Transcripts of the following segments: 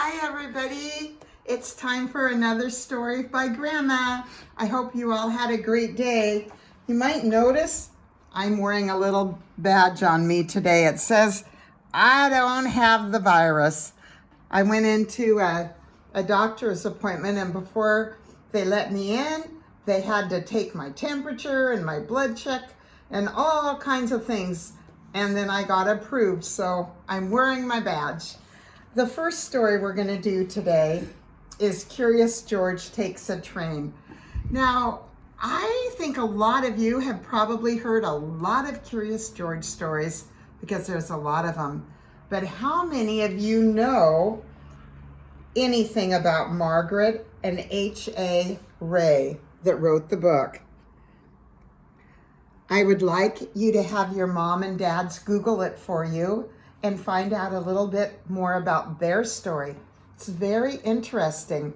Hi everybody, it's time for another story by Grandma. I hope you all had a great day. You might notice I'm wearing a little badge on me today. It says, I don't have the virus. I went into a doctor's appointment, and before they let me in, they had to take my temperature and my blood check and all kinds of things. And then I got approved, so I'm wearing my badge. The first story we're going to do today is Curious George Takes a Train. Now, I think a lot of you have probably heard a lot of Curious George stories because there's a lot of them. But how many of you know anything about Margaret and H.A. Rey that wrote the book? I would like you to have your mom and dads Google it for you and find out a little bit more about their story. It's very interesting.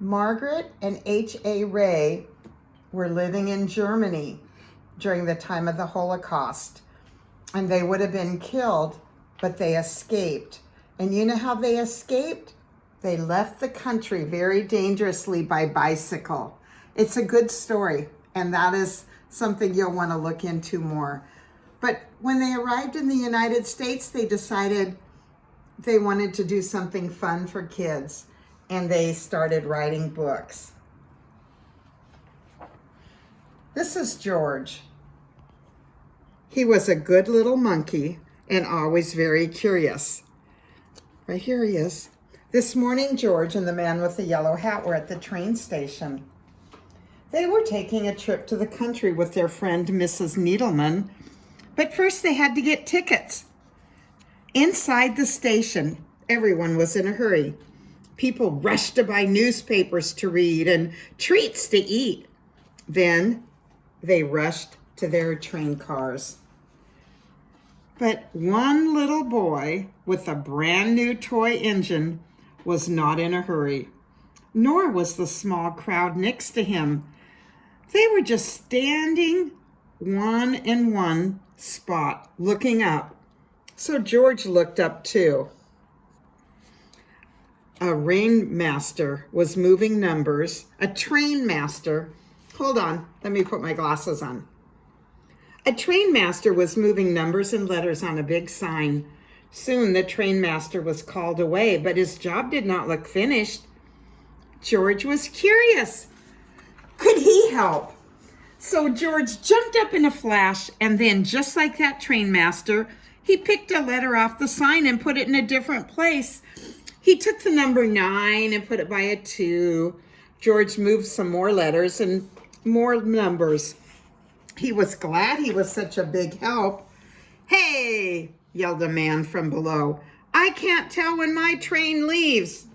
Margaret and H.A. Rey were living in Germany during the time of the Holocaust, and they would have been killed, but they escaped. And you know how they escaped? They left the country very dangerously by bicycle. It's a good story, and that is something you'll want to look into more. But when they arrived in the United States, they decided they wanted to do something fun for kids, and they started writing books. This is George. He was a good little monkey and always very curious. Right here he is. This morning, George and the man with the yellow hat were at the train station. They were taking a trip to the country with their friend, Mrs. Needleman, but first they had to get tickets. Inside the station, everyone was in a hurry. People rushed to buy newspapers to read and treats to eat. Then they rushed to their train cars. But one little boy with a brand new toy engine was not in a hurry, nor was the small crowd next to him. They were just standing one in one spot, looking up. So George looked up too. A trainmaster was moving numbers. Hold on, let me put my glasses on. A trainmaster was moving numbers and letters on a big sign. Soon the trainmaster was called away, but his job did not look finished. George was curious. Could he help? So George jumped up in a flash, and then, just like that trainmaster, he picked a letter off the sign and put it in a different place. He took the number 9 and put it by a 2. George moved some more letters and more numbers. He was glad he was such a big help. "Hey!" yelled a man from below. "I can't tell when my train leaves."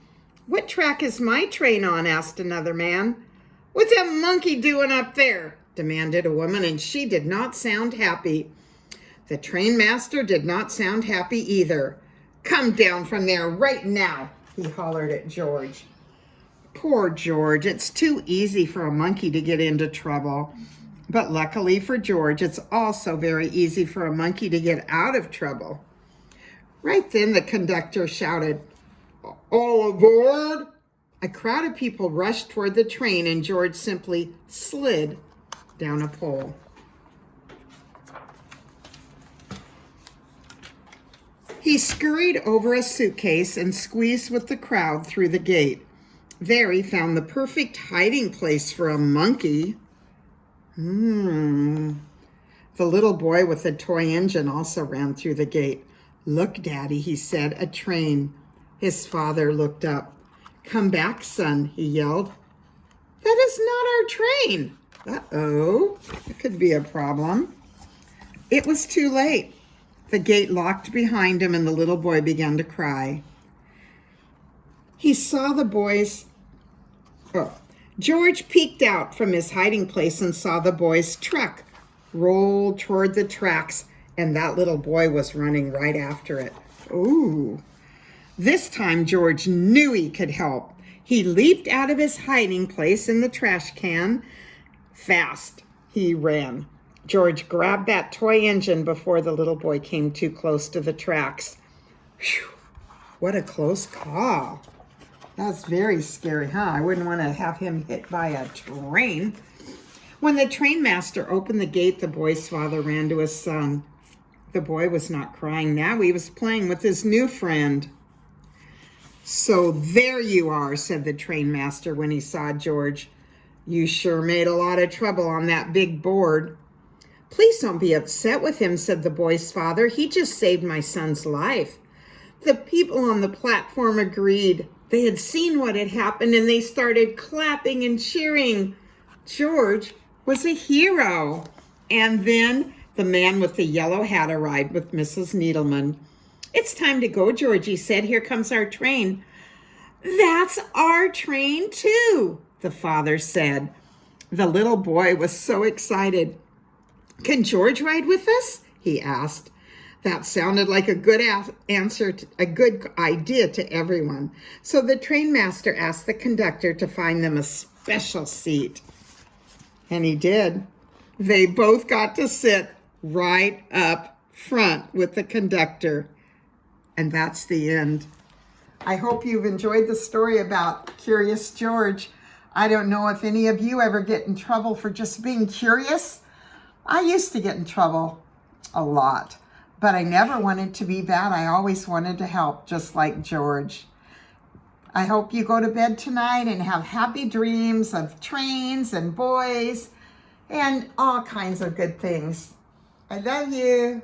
"What track is my train on?" asked another man. "What's that monkey doing up there?" demanded a woman, and she did not sound happy. The trainmaster did not sound happy either. "Come down from there right now," he hollered at George. Poor George, it's too easy for a monkey to get into trouble. But luckily for George, it's also very easy for a monkey to get out of trouble. Right then, the conductor shouted, "All aboard!" A crowd of people rushed toward the train, and George simply slid down a pole. He scurried over a suitcase and squeezed with the crowd through the gate. There he found the perfect hiding place for a monkey. The little boy with the toy engine also ran through the gate. "Look, Daddy," he said, "a train." His father looked up. "Come back, son," he yelled. "That is not our train." Uh-oh, it could be a problem. It was too late. The gate locked behind him, and the little boy began to cry. He saw the boys. George peeked out from his hiding place and saw the boy's truck roll toward the tracks, and that little boy was running right after it. Ooh. This time George knew he could help. He leaped out of his hiding place in the trash can. Fast he ran. George grabbed that toy engine before the little boy came too close to the tracks. Whew, what a close call. That's very scary, huh? I wouldn't want to have him hit by a train. When the train master opened the gate, the boy's father ran to his son. The boy was not crying now. He was playing with his new friend. "So there you are," said the train master when he saw George. "You sure made a lot of trouble on that big board." "Please don't be upset with him," said the boy's father. "He just saved my son's life." The people on the platform agreed. They had seen what had happened and they started clapping and cheering. George was a hero. And then the man with the yellow hat arrived with Mrs. Needleman. "It's time to go," Georgie said. "Here comes our train." "That's our train too," the father said. The little boy was so excited. "Can George ride with us?" he asked. That sounded like a good a good idea to everyone. So the train master asked the conductor to find them a special seat. And he did. They both got to sit right up front with the conductor. And that's the end. I hope you've enjoyed the story about Curious George. I don't know if any of you ever get in trouble for just being curious. I used to get in trouble a lot, but I never wanted to be bad. I always wanted to help, just like George. I hope you go to bed tonight and have happy dreams of trains and boys and all kinds of good things. I love you.